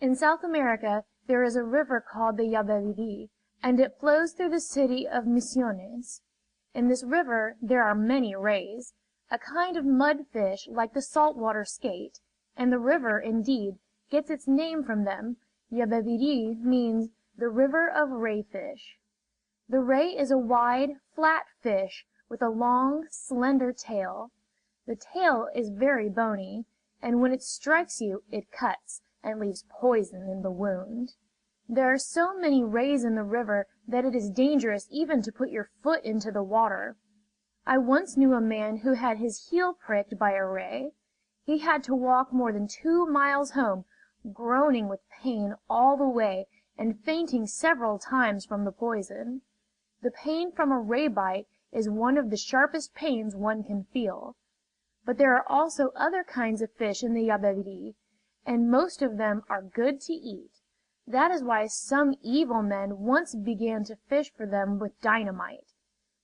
In South America there is a river called the Yababiri, and it flows through the city of Misiones. In this river there are many rays, a kind of mud fish like the saltwater skate, and the river, indeed, gets its name from them. Yababiri means the river of rayfish. The ray is a wide, flat fish with a long, slender tail. The tail is very bony, and when it strikes you it cuts and leaves poison in the wound. There are so many rays in the river that it is dangerous even to put your foot into the water. I once knew a man who had his heel pricked by a ray. He had to walk more than 2 miles home, groaning with pain all the way and fainting several times from the poison. The pain from a ray bite is one of the sharpest pains one can feel. But there are also other kinds of fish in the Yababiri, and most of them are good to eat. That is why some evil men once began to fish for them with dynamite.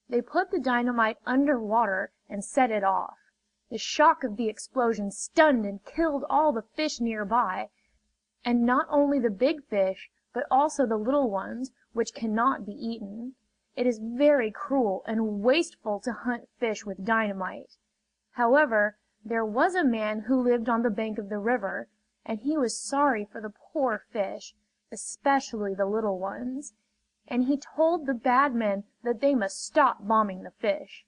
They put the dynamite under water and set it off. The shock of the explosion stunned and killed all the fish nearby, and not only the big fish, but also the little ones, which cannot be eaten. It is very cruel and wasteful to hunt fish with dynamite. However, there was a man who lived on the bank of the river, and he was sorry for the poor fish, especially the little ones, and he told the bad men that they must stop bombing the fish.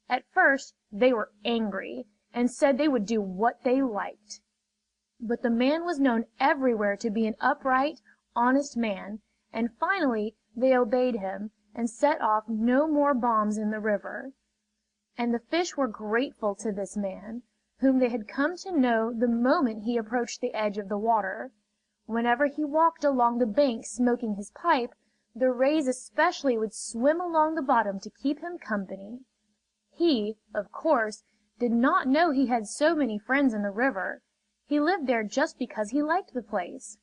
At first they were angry, and said they would do what they liked. But the man was known everywhere to be an upright, honest man, and finally they obeyed him, and set off no more bombs in the river. And the fish were grateful to this man, whom they had come to know the moment he approached the edge of the water. Whenever he walked along the bank smoking his pipe, the rays especially would swim along the bottom to keep him company. He, of course, did not know he had so many friends in the river. He lived there just because he liked the place.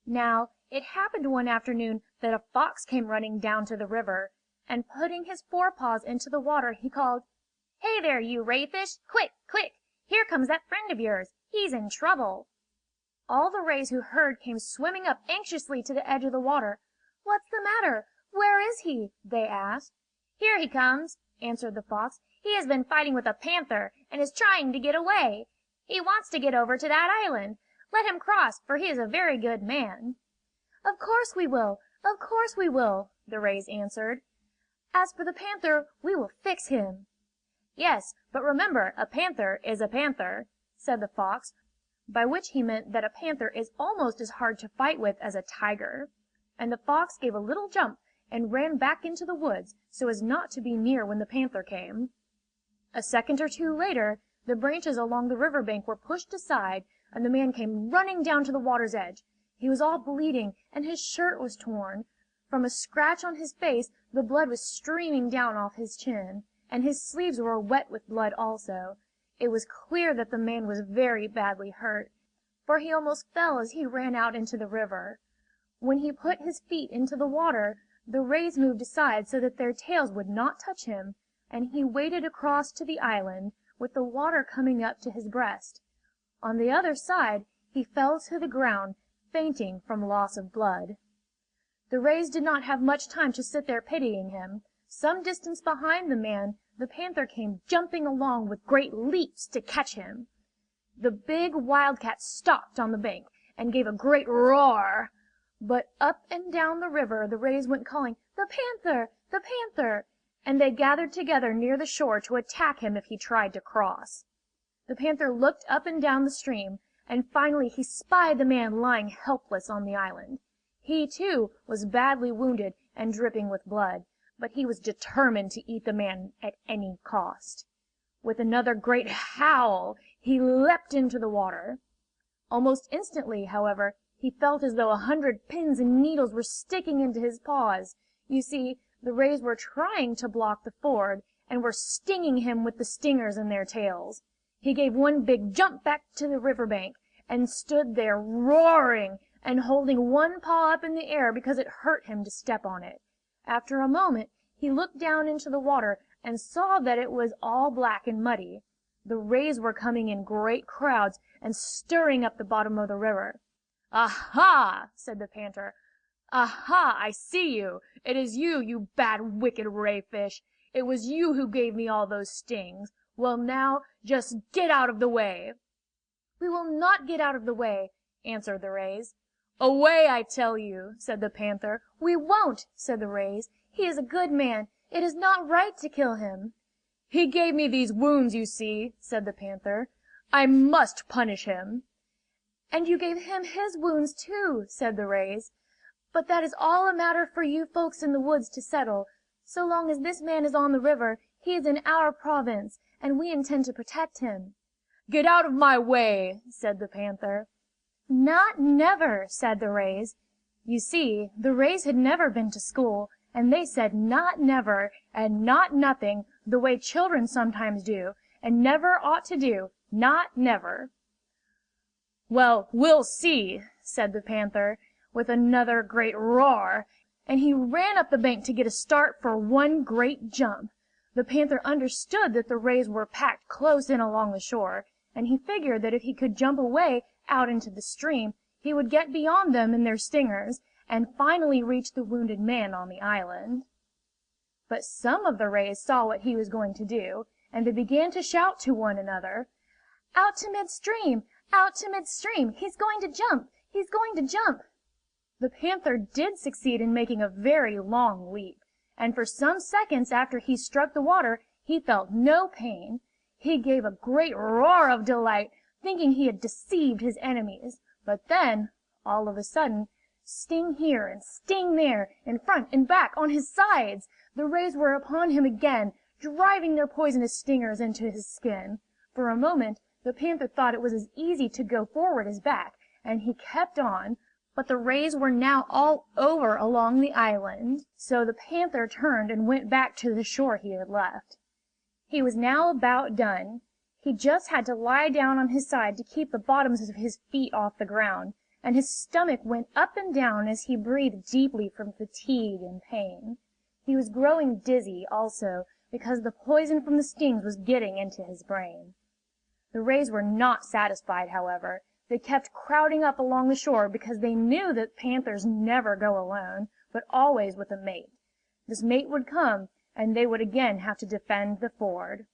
Now, it happened one afternoon that a fox came running down to the river, and putting his forepaws into the water, he called, "Hey there, you rayfish! Quick, quick! Here comes that friend of yours. He's in trouble." All the rays who heard came swimming up anxiously to the edge of the water. "What's the matter? Where is he?" they asked. "Here he comes," answered the fox. "He has been fighting with a panther, and is trying to get away. He wants to get over to that island. Let him cross, for he is a very good man." "Of course we will! Of course we will!" the rays answered. "As for the panther, we will fix him." "Yes, but remember, a panther is a panther," said the fox, by which he meant that a panther is almost as hard to fight with as a tiger. And the fox gave a little jump and ran back into the woods so as not to be near when the panther came. A second or two later, the branches along the river bank were pushed aside, and the man came running down to the water's edge. He was all bleeding, and his shirt was torn. From a scratch on his face, the blood was streaming down off his chin, and his sleeves were wet with blood also. It was clear that the man was very badly hurt, for he almost fell as he ran out into the river. When he put his feet into the water, the rays moved aside so that their tails would not touch him, and he waded across to the island, with the water coming up to his breast. On the other side he fell to the ground, fainting from loss of blood. The rays did not have much time to sit there pitying him. Some distance behind the man, the panther came jumping along with great leaps to catch him. The big wildcat stopped on the bank and gave a great roar. But up and down the river the rays went calling, "The panther! The panther!" and they gathered together near the shore to attack him if he tried to cross. The panther looked up and down the stream, and finally he spied the man lying helpless on the island. He, too, was badly wounded and dripping with blood, but he was determined to eat the man at any cost. With another great howl, he leapt into the water. Almost instantly, however, he felt as though 100 pins and needles were sticking into his paws. You see, the rays were trying to block the ford, and were stinging him with the stingers in their tails. He gave one big jump back to the river bank, and stood there roaring, and holding one paw up in the air because it hurt him to step on it. After a moment he looked down into the water and saw that it was all black and muddy. The rays were coming in great crowds and stirring up the bottom of the river. "Aha!" said the panther. "Aha! I see you! It is you, you bad, wicked ray fish! It was you who gave me all those stings! Well now, just get out of the way!" "We will not get out of the way," answered the rays. "Away, I tell you!" said the panther. "We won't!" said the rays. "He is a good man. It is not right to kill him." "He gave me these wounds, you see," said the panther. "I must punish him." "And you gave him his wounds too," said the rays. "But that is all a matter for you folks in the woods to settle. So long as this man is on the river, he is in our province, and we intend to protect him." "Get out of my way!" said the panther. "Not never!" said the rays. You see, the rays had never been to school, and they said not never and not nothing the way children sometimes do, and never ought to do, not never. "Well, we'll see!" said the panther, with another great roar, and he ran up the bank to get a start for one great jump. The panther understood that the rays were packed close in along the shore, and he figured that if he could jump away out into the stream, he would get beyond them and their stingers, and finally reach the wounded man on the island. But some of the rays saw what he was going to do, and they began to shout to one another, "Out to midstream! Out to midstream! He's going to jump! He's going to jump!" The panther did succeed in making a very long leap, and for some seconds after he struck the water he felt no pain. He gave a great roar of delight, thinking he had deceived his enemies. But then, all of a sudden, sting here and sting there, in front and back, on his sides, the rays were upon him again, driving their poisonous stingers into his skin. For a moment the panther thought it was as easy to go forward as back, and he kept on. But the rays were now all over along the island, so the panther turned and went back to the shore he had left. He was now about done. He just had to lie down on his side to keep the bottoms of his feet off the ground, and his stomach went up and down as he breathed deeply from fatigue and pain. He was growing dizzy, also, because the poison from the stings was getting into his brain. The rays were not satisfied, however. They kept crowding up along the shore because they knew that panthers never go alone, but always with a mate. This mate would come, and they would again have to defend the ford.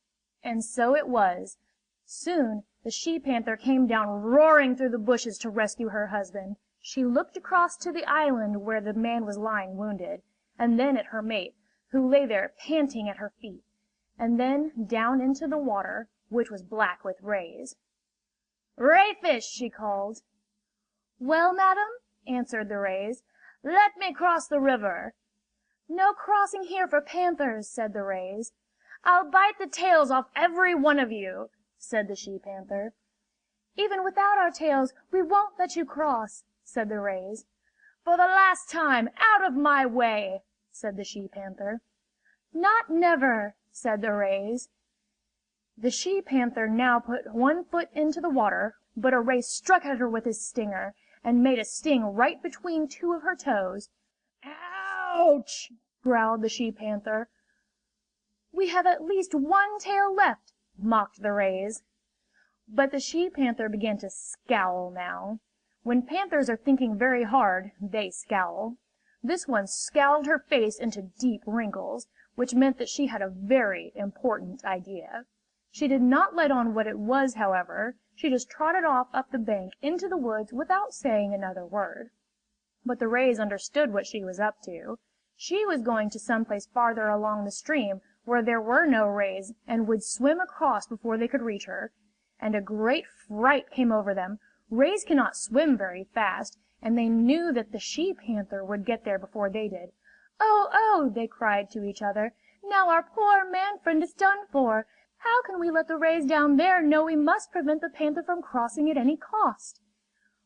And so it was. Soon the she-panther came down roaring through the bushes to rescue her husband. She looked across to the island where the man was lying wounded, and then at her mate, who lay there panting at her feet, and then down into the water, which was black with rays. "Rayfish!" she called. "Well, madam," answered the rays, "let me cross the river." "No crossing here for panthers," said the rays. "I'll bite the tails off every one of you," said the she-panther. "Even without our tails we won't let you cross," said the rays. "For the last time, out of my way," said the she-panther. "Not never," said the rays. The she-panther now put one foot into the water, but a ray struck at her with his stinger, and made a sting right between two of her toes. "Ouch!" growled the she-panther. "We have at least one tail left," mocked the rays. But the she-panther began to scowl now. When panthers are thinking very hard, they scowl. This one scowled her face into deep wrinkles, which meant that she had a very important idea. She did not let on what it was, however. She just trotted off up the bank into the woods without saying another word. But the rays understood what she was up to. She was going to some place farther along the stream where there were no rays, and would swim across before they could reach her. And a great fright came over them. Rays cannot swim very fast, and they knew that the she-panther would get there before they did. "Oh, oh!" they cried to each other. "Now our poor man-friend is done for! How can we let the rays down there know we must prevent the panther from crossing at any cost?"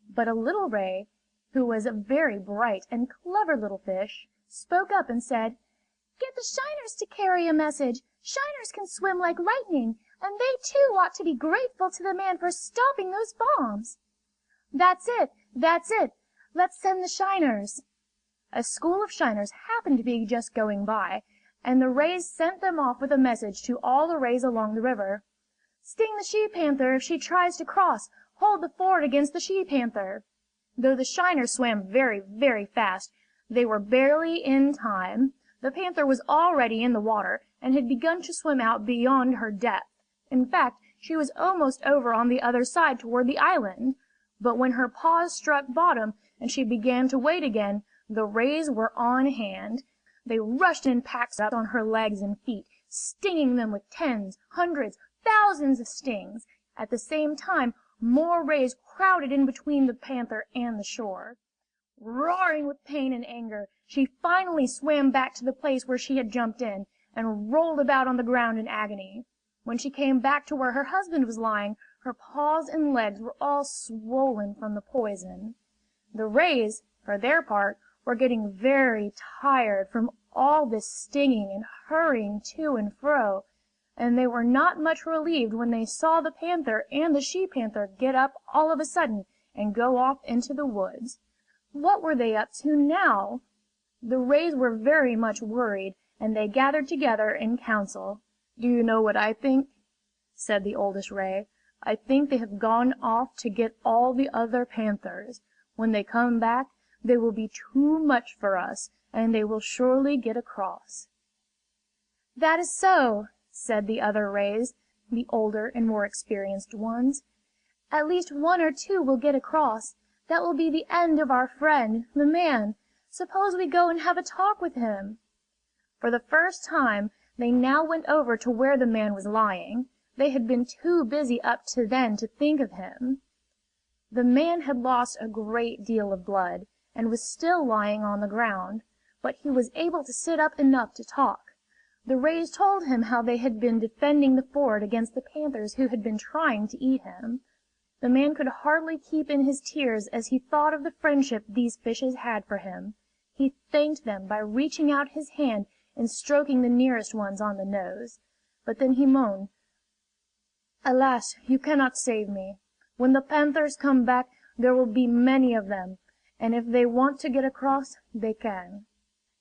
But a little ray, who was a very bright and clever little fish, spoke up and said, "Get the shiners to carry a message. Shiners can swim like lightning, and they too ought to be grateful to the man for stopping those bombs." "That's it! That's it! Let's send the shiners." A school of shiners happened to be just going by, and the rays sent them off with a message to all the rays along the river. "Sting the she-panther if she tries to cross. Hold the ford against the she-panther." Though the shiners swam very, very fast, they were barely in time. The panther was already in the water, and had begun to swim out beyond her depth. In fact, she was almost over on the other side toward the island. But when her paws struck bottom, and she began to wade again, the rays were on hand. They rushed in packs up on her legs and feet, stinging them with tens, hundreds, thousands of stings. At the same time, more rays crowded in between the panther and the shore. Roaring with pain and anger, she finally swam back to the place where she had jumped in, and rolled about on the ground in agony. When she came back to where her husband was lying, her paws and legs were all swollen from the poison. The rays, for their part, were getting very tired from all this stinging and hurrying to and fro, and they were not much relieved when they saw the panther and the she-panther get up all of a sudden and go off into the woods. What were they up to now? The rays were very much worried, and they gathered together in council. "Do you know what I think?" said the oldest ray. "I think they have gone off to get all the other panthers. When they come back, they will be too much for us, and they will surely get across." "That is so," said the other rays, the older and more experienced ones. "At least one or two will get across. That will be the end of our friend, the man. Suppose we go and have a talk with him." For the first time they now went over to where the man was lying. They had been too busy up to then to think of him. The man had lost a great deal of blood, and was still lying on the ground, but he was able to sit up enough to talk. The rays told him how they had been defending the ford against the panthers who had been trying to eat him. The man could hardly keep in his tears as he thought of the friendship these fishes had for him. He thanked them by reaching out his hand and stroking the nearest ones on the nose. But then he moaned, "Alas, you cannot save me. When the panthers come back, there will be many of them, and if they want to get across, they can."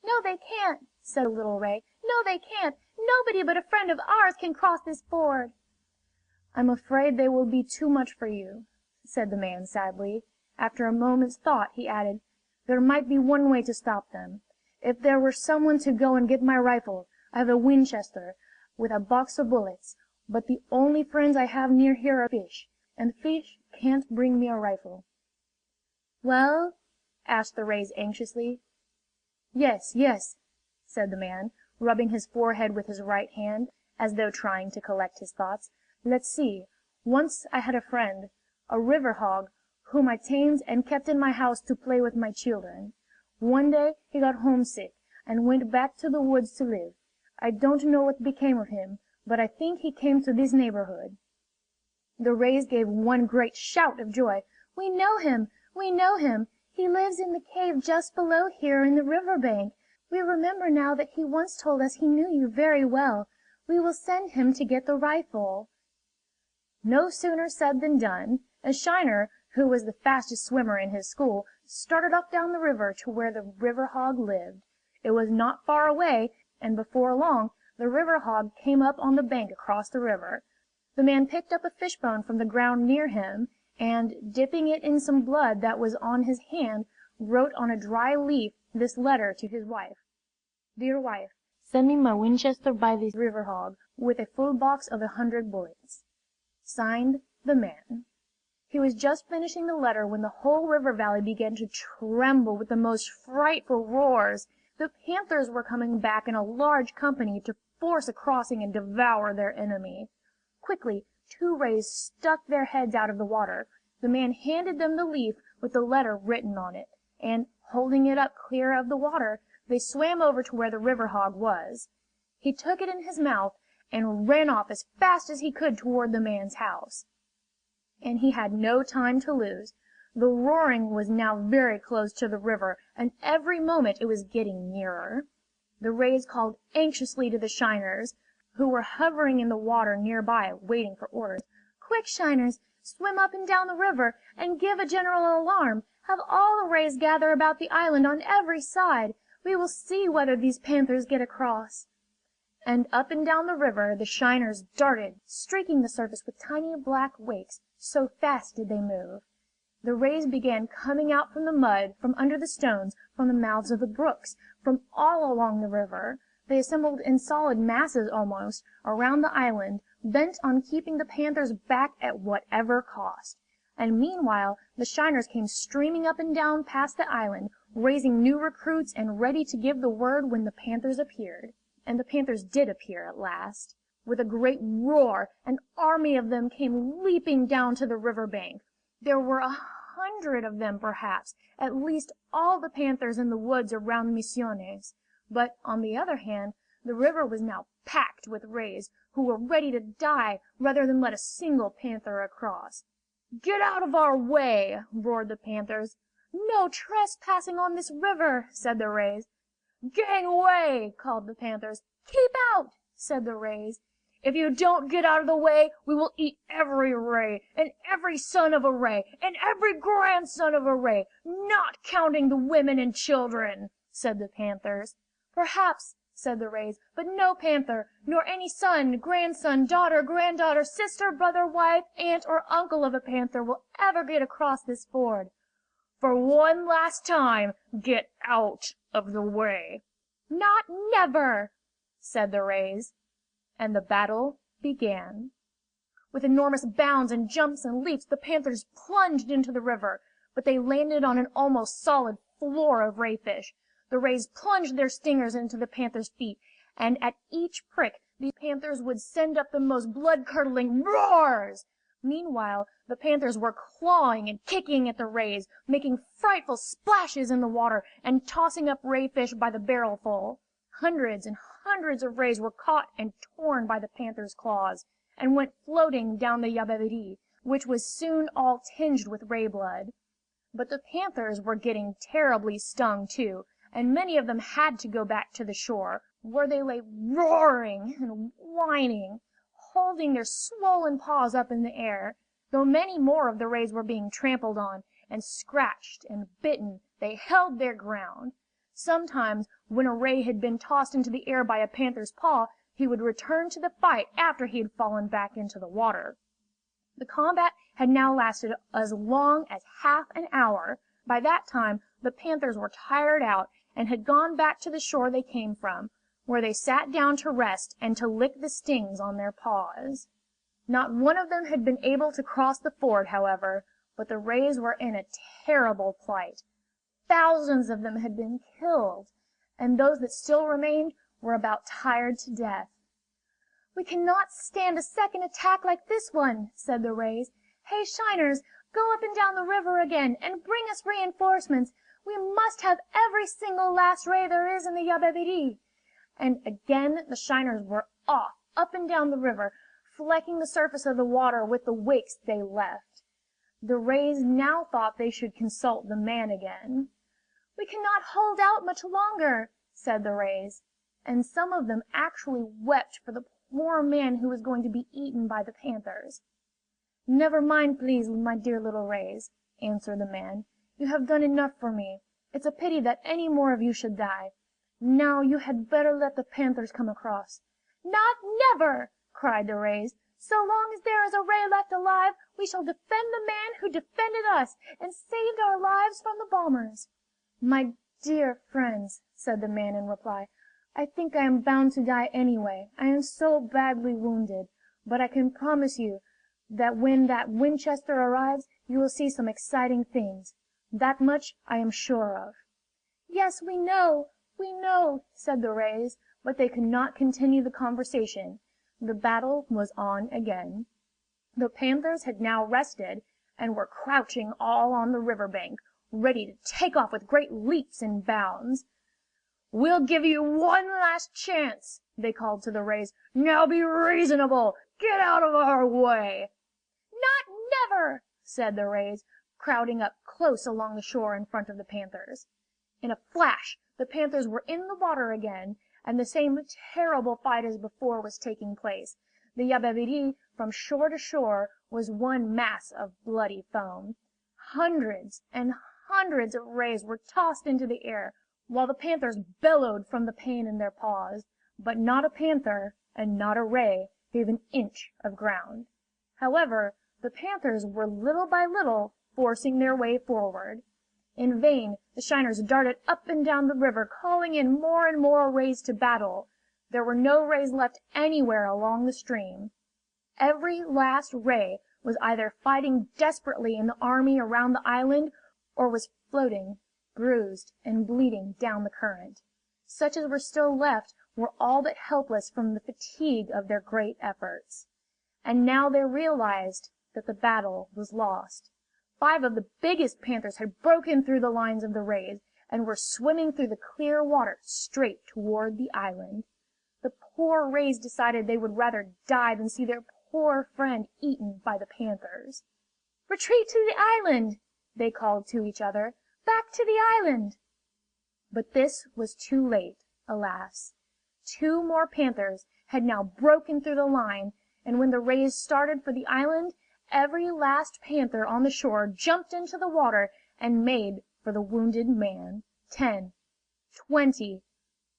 "No, they can't," said a little ray. "No, they can't. Nobody but a friend of ours can cross this ford." "I'm afraid they will be too much for you," said the man sadly. After a moment's thought he added, "There might be one way to stop them. If there were someone to go and get my rifle. I have a Winchester, with a box of bullets, but the only friends I have near here are fish, and fish can't bring me a rifle." "Well?" asked the rays anxiously. "Yes, yes," said the man, rubbing his forehead with his right hand, as though trying to collect his thoughts. "Let's see. Once I had a friend, a river hog, whom I tamed and kept in my house to play with my children. One day he got homesick, and went back to the woods to live. I don't know what became of him, but I think he came to this neighborhood." The rays gave one great shout of joy. "We know him! We know him! He lives in the cave just below here in the river bank. We remember now that he once told us he knew you very well. We will send him to get the rifle." No sooner said than done. A shiner, who was the fastest swimmer in his school, started off down the river to where the river hog lived. It was not far away, and before long the river hog came up on the bank across the river. The man picked up a fishbone from the ground near him, and, dipping it in some blood that was on his hand, wrote on a dry leaf this letter to his wife: "Dear wife, send me my Winchester by this river hog, with a full box of 100 bullets. Signed, the man." He was just finishing the letter when the whole river valley began to tremble with the most frightful roars. The panthers were coming back in a large company to force a crossing and devour their enemy. Quickly, two rays stuck their heads out of the water. The man handed them the leaf with the letter written on it, and, holding it up clear of the water, they swam over to where the river hog was. He took it in his mouth and ran off as fast as he could toward the man's house. And he had no time to lose. The roaring was now very close to the river, and every moment it was getting nearer. The rays called anxiously to the shiners, who were hovering in the water near by, waiting for orders. "Quick, shiners! Swim up and down the river, and give a general alarm. Have all the rays gather about the island on every side. We will see whether these panthers get across." And up and down the river the shiners darted, streaking the surface with tiny black wakes, so fast did they move. The rays began coming out from the mud, from under the stones, from the mouths of the brooks, from all along the river. They assembled in solid masses almost, around the island, bent on keeping the panthers back at whatever cost. And meanwhile the shiners came streaming up and down past the island, raising new recruits and ready to give the word when the panthers appeared. And the panthers did appear at last. With a great roar, an army of them came leaping down to the river bank. There were 100 of them perhaps, at least all the panthers in the woods around Misiones. But, on the other hand, the river was now packed with rays, who were ready to die rather than let a single panther across. "Get out of our way!" roared the panthers. "No trespassing on this river!" said the rays. "Gang away!" called the panthers. "Keep out!" said the rays. "If you don't get out of the way, we will eat every ray, and every son of a ray, and every grandson of a ray, not counting the women and children," said the panthers. "Perhaps," said the rays, "but no panther, nor any son, grandson, daughter, granddaughter, sister, brother, wife, aunt, or uncle of a panther will ever get across this ford. For one last time, get out of the way." "Not never!" said the rays. And the battle began. With enormous bounds and jumps and leaps the panthers plunged into the river, but they landed on an almost solid floor of rayfish. The rays plunged their stingers into the panthers' feet, and at each prick the panthers would send up the most blood-curdling roars. Meanwhile the panthers were clawing and kicking at the rays, making frightful splashes in the water, and tossing up rayfish by the barrelful. Hundreds and hundreds of rays were caught and torn by the panthers' claws, and went floating down the Yababiri, which was soon all tinged with ray blood. But the panthers were getting terribly stung too, and many of them had to go back to the shore, where they lay roaring and whining, holding their swollen paws up in the air. Though many more of the rays were being trampled on, and scratched and bitten, they held their ground. Sometimes, when a ray had been tossed into the air by a panther's paw, he would return to the fight after he had fallen back into the water. The combat had now lasted as long as half an hour. By that time the panthers were tired out, and had gone back to the shore they came from, where they sat down to rest and to lick the stings on their paws. Not one of them had been able to cross the ford, however, but the rays were in a terrible plight. Thousands of them had been killed, and those that still remained were about tired to death. "We cannot stand a second attack like this one," said the rays. "Hey, shiners, go up and down the river again, and bring us reinforcements. We must have every single last ray there is in the Yababiri." And again the shiners were off, up and down the river, flecking the surface of the water with the wakes they left. The rays now thought they should consult the man again. "We cannot hold out much longer," said the rays, and some of them actually wept for the poor man who was going to be eaten by the panthers. "Never mind, please, my dear little rays," answered the man. "You have done enough for me. It's a pity that any more of you should die. Now you had better let the panthers come across." "Not never!" cried the rays. "So long as there is a ray left alive, we shall defend the man who defended us, and saved our lives from the bombers." "My dear friends," said the man in reply, "I think I am bound to die anyway. I am so badly wounded. But I can promise you that when that Winchester arrives, you will see some exciting things. That much I am sure of." "Yes, we know, said the rays, but they could not continue the conversation. The battle was on again. The panthers had now rested, and were crouching all on the river bank, ready to take off with great leaps and bounds. "We'll give you one last chance," they called to the rays. "Now be reasonable. Get out of our way." "Not never!" said the rays, crowding up close along the shore in front of the panthers. In a flash the panthers were in the water again, and the same terrible fight as before was taking place. The Yababiri, from shore to shore, was one mass of bloody foam. Hundreds and hundreds of rays were tossed into the air, while the panthers bellowed from the pain in their paws. But not a panther and not a ray gave an inch of ground. However, the panthers were little by little forcing their way forward. In vain the shiners darted up and down the river, calling in more and more rays to battle. There were no rays left anywhere along the stream. Every last ray was either fighting desperately in the army around the island, or was floating, bruised and bleeding down the current. Such as were still left were all but helpless from the fatigue of their great efforts. And now they realized that the battle was lost. 5 of the biggest panthers had broken through the lines of the rays and were swimming through the clear water straight toward the island. The poor rays decided they would rather die than see their poor friend eaten by the panthers. "Retreat to the island!" they called to each other. "Back to the island!" But this was too late, alas. 2 more panthers had now broken through the line, and when the rays started for the island, every last panther on the shore jumped into the water and made for the wounded man. 10, 20,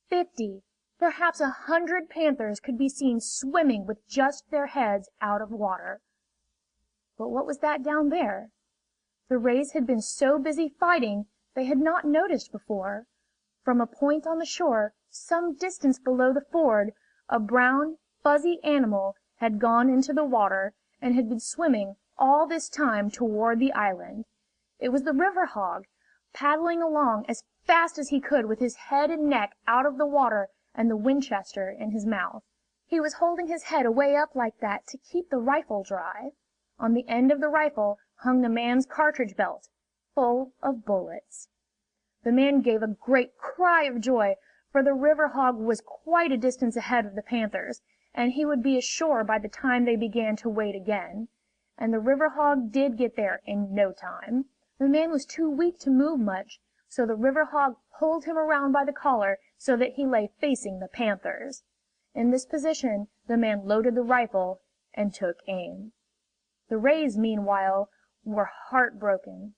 50, perhaps 100 panthers could be seen swimming with just their heads out of water. But what was that down there? The rays had been so busy fighting they had not noticed before. From a point on the shore, some distance below the ford, a brown, fuzzy animal had gone into the water and had been swimming all this time toward the island. It was the river hog, paddling along as fast as he could with his head and neck out of the water and the Winchester in his mouth. He was holding his head away up like that to keep the rifle dry. On the end of the rifle hung the man's cartridge belt, full of bullets. The man gave a great cry of joy, for the river hog was quite a distance ahead of the panthers, and he would be ashore by the time they began to wait again. And the river hog did get there in no time. The man was too weak to move much, so the river hog pulled him around by the collar so that he lay facing the panthers. In this position the man loaded the rifle and took aim. The rays, meanwhile, were heartbroken,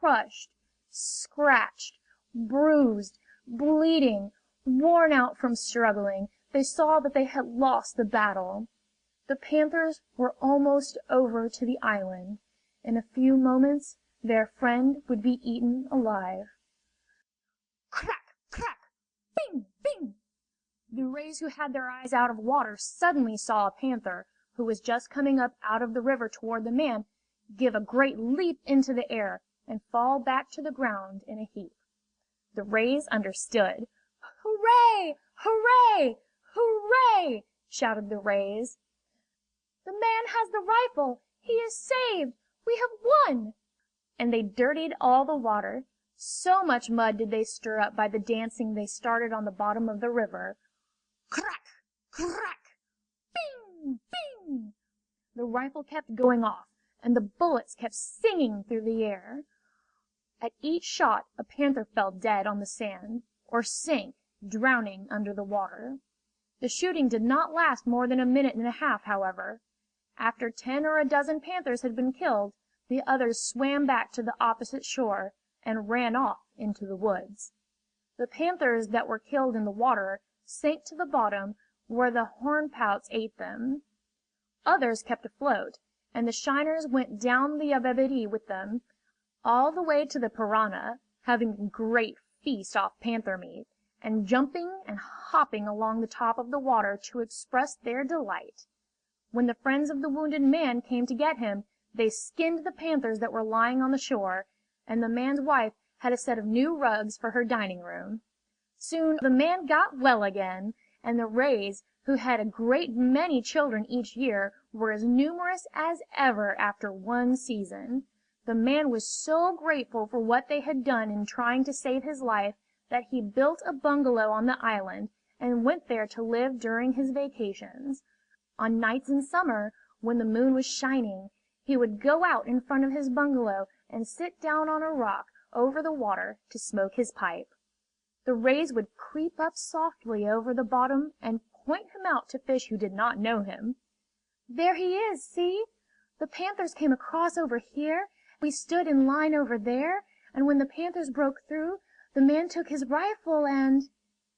crushed, scratched, bruised, bleeding, worn out from struggling. They saw that they had lost the battle. The panthers were almost over to the island. In a few moments their friend would be eaten alive. Crack! Crack! Bing! Bing! The rays, who had their eyes out of water, suddenly saw a panther, who was just coming up out of the river toward the man, give a great leap into the air and fall back to the ground in a heap. The rays understood. "Hooray! Hooray! Hooray!" shouted the rays. "The man has the rifle! He is saved! We have won!" And they dirtied all the water. So much mud did they stir up by the dancing they started on the bottom of the river. Crack! Crack! Bing! Bing! The rifle kept going off, and the bullets kept singing through the air. At each shot a panther fell dead on the sand, or sank, drowning under the water. The shooting did not last more than a minute and a half, however. After 10 or a dozen panthers had been killed, the others swam back to the opposite shore and ran off into the woods. The panthers that were killed in the water sank to the bottom, where the hornpouts ate them. Others kept afloat, and the shiners went down the Yababiri with them, all the way to the Parana, having a great feast off panther meat, and jumping and hopping along the top of the water to express their delight. When the friends of the wounded man came to get him, they skinned the panthers that were lying on the shore, and the man's wife had a set of new rugs for her dining room. Soon the man got well again, and the rays, who had a great many children each year, were as numerous as ever after one season. The man was so grateful for what they had done in trying to save his life that he built a bungalow on the island and went there to live during his vacations. On nights in summer, when the moon was shining, he would go out in front of his bungalow and sit down on a rock over the water to smoke his pipe. The rays would creep up softly over the bottom and point him out to fish who did not know him. "There he is, see? The panthers came across over here. We stood in line over there, and when the panthers broke through, the man took his rifle and—"